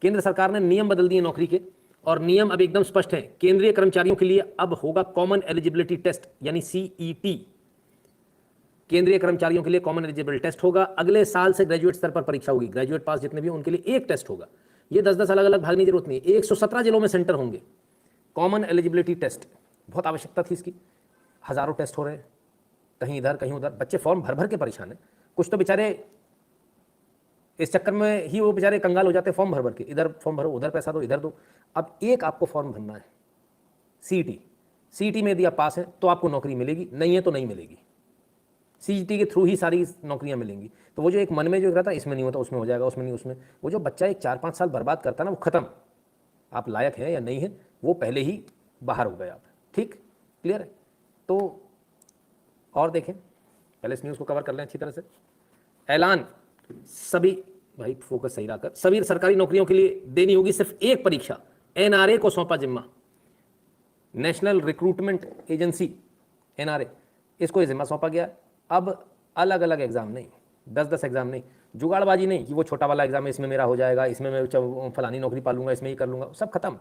केंद्र सरकार ने नियम बदल दिए नौकरी के, और नियम अब एकदम स्पष्ट हैं। केंद्रीय कर्मचारियों के लिए अब होगा कॉमन एलिजिबिलिटी टेस्ट यानी सीईटी। केंद्रीय कर्मचारियों के लिए कॉमन एलिजिबिलिटी टेस्ट होगा। अगले साल से ग्रेजुएट स्तर पर परीक्षा होगी। ग्रेजुएट पास जितने भी उनके लिए एक टेस्ट होगा। ये 10-10 अलग अलग भागने की जरूरत नहीं। 117 जिलों में सेंटर होंगे। कॉमन एलिजिबिलिटी टेस्ट बहुत आवश्यकता थी इसकी। हजारों टेस्ट हो रहे हैं, कहीं इधर कहीं उधर। बच्चे फॉर्म भर भर के परेशान है। कुछ तो बेचारे इस चक्कर में ही वो बेचारे कंगाल हो जाते हैं, फॉर्म भर भर के। इधर फॉर्म भरो, उधर पैसा दो, इधर दो। अब एक आपको फॉर्म भरना है, सीईटी। सीईटी में यदि आप पास हैं तो आपको नौकरी मिलेगी, नहीं है तो नहीं मिलेगी। सीईटी के थ्रू ही सारी नौकरियां मिलेंगी। तो वो जो एक मन में जो रहता है इसमें नहीं होता, उसमें हो जाएगा, उसमें नहीं, उसमें, वो जो बच्चा एक 4-5 साल बर्बाद करता है ना, वो खत्म। आप लायक हैं या नहीं है वो पहले ही बाहर हो गए आप। ठीक, क्लियर है? तो और देखें, पहले इस न्यूज़ को कवर कर लें अच्छी तरह से। ऐलान, सभी, भाई फोकस सही रखकर, सभी सरकारी नौकरियों के लिए देनी होगी सिर्फ एक परीक्षा। एनआरए को सौंपा जिम्मा। नेशनल रिक्रूटमेंट एजेंसी, एनआरए, इसको ये जिम्मा सौंपा गया। अब अलग अलग एग्जाम नहीं, 10-10 एग्जाम नहीं, जुगाड़बाजी नहीं कि वो छोटा वाला एग्जाम है, इसमें मेरा हो जाएगा, इसमें मैं फलानी नौकरी पालूंगा, इसमें ही कर लूंगा, सब खत्म।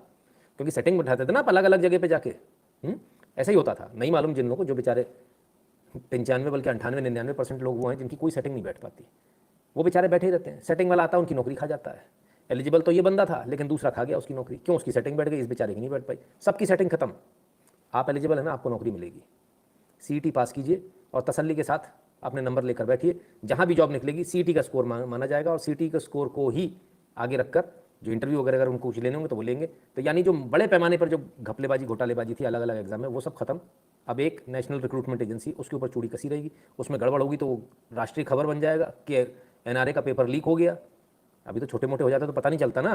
क्योंकि सेटिंग बैठाते थे ना आप अलग अलग जगह पे जाके। ऐसा ही होता था। नहीं मालूम जिन लोगों को, जो बेचारे 95 बल्कि 98-99% लोग वो हैं जिनकी कोई सेटिंग नहीं बैठ पाती। वो बेचारे बैठे ही रहते हैं। सेटिंग वाला आता है, उनकी नौकरी खा जाता है। एलिजिबल तो ये बंदा था, लेकिन दूसरा खा गया उसकी नौकरी। क्यों? उसकी सेटिंग बैठ गई, इस बेचारे की नहीं बैठ पाई। सबकी सेटिंग खत्म। आप एलिजिबल है ना, आपको नौकरी मिलेगी। सीईटी पास कीजिए और तसल्ली के साथ अपने नंबर लेकर बैठिए। जहाँ भी जॉब निकलेगी सीईटी का स्कोर माना जाएगा, और सीईटी के स्कोर को ही आगे रखकर जो इंटरव्यू वगैरह अगर उनको कुछ लेने होंगे तो वो लेंगे। तो यानी जो बड़े पैमाने पर जो घपलेबाजी घोटालेबाजी थी अलग अलग एग्जाम में, वो सब खत्म। अब एक नेशनल रिक्रूटमेंट एजेंसी, उसके ऊपर चूड़ी कसी रहेगी। उसमें गड़बड़ होगी तो वो राष्ट्रीय खबर बन जाएगा कि एनआरए का पेपर लीक हो गया। अभी तो छोटे मोटे हो जाते तो पता नहीं चलता ना,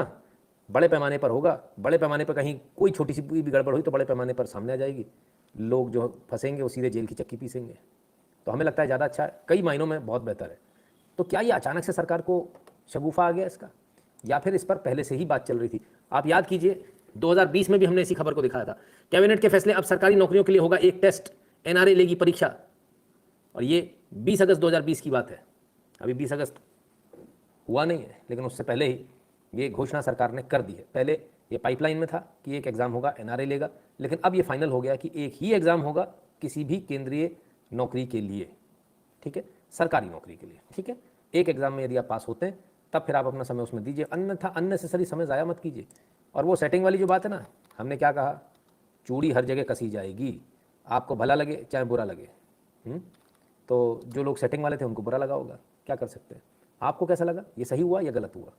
बड़े पैमाने पर होगा। बड़े पैमाने पर कहीं कोई छोटी सी भी गड़बड़ हुई तो बड़े पैमाने पर सामने आ जाएगी। लोग जो फंसेंगे वो सीधे जेल की चक्की पीसेंगे। तो हमें लगता है ज़्यादा अच्छा है, कई मायनों में बहुत बेहतर है। तो क्या ये अचानक से सरकार को शगुफा आ गया इसका, या फिर इस पर पहले से ही बात चल रही थी? आप याद कीजिए 2020 में भी हमने इसी खबर को दिखाया था। कैबिनेट के फैसले, अब सरकारी नौकरियों के लिए होगा एक टेस्ट, एनआरए लेगी परीक्षा। और ये 20 अगस्त 2020 की बात है। अभी 20 अगस्त हुआ नहीं है, लेकिन उससे पहले ही ये घोषणा सरकार ने कर दी है। पहले ये पाइपलाइन में था कि एक एग्ज़ाम होगा, एनआरए लेगा, लेकिन अब ये फाइनल हो गया कि एक ही एग्ज़ाम होगा किसी भी केंद्रीय नौकरी के लिए। ठीक है, सरकारी नौकरी के लिए। ठीक है, एक एग्ज़ाम में यदि आप पास होते हैं तब फिर आप अपना समय उसमें दीजिए, अन्यथा अननेसेसरी समय ज़ाया मत कीजिए। और वो सेटिंग वाली जो बात है ना, हमने क्या कहा, चूड़ी हर जगह कसी जाएगी, आपको भला लगे चाहे बुरा लगे। तो जो लोग सेटिंग वाले थे उनको बुरा लगा होगा, क्या कर सकते हैं। आपको कैसा लगा, ये सही हुआ या गलत हुआ?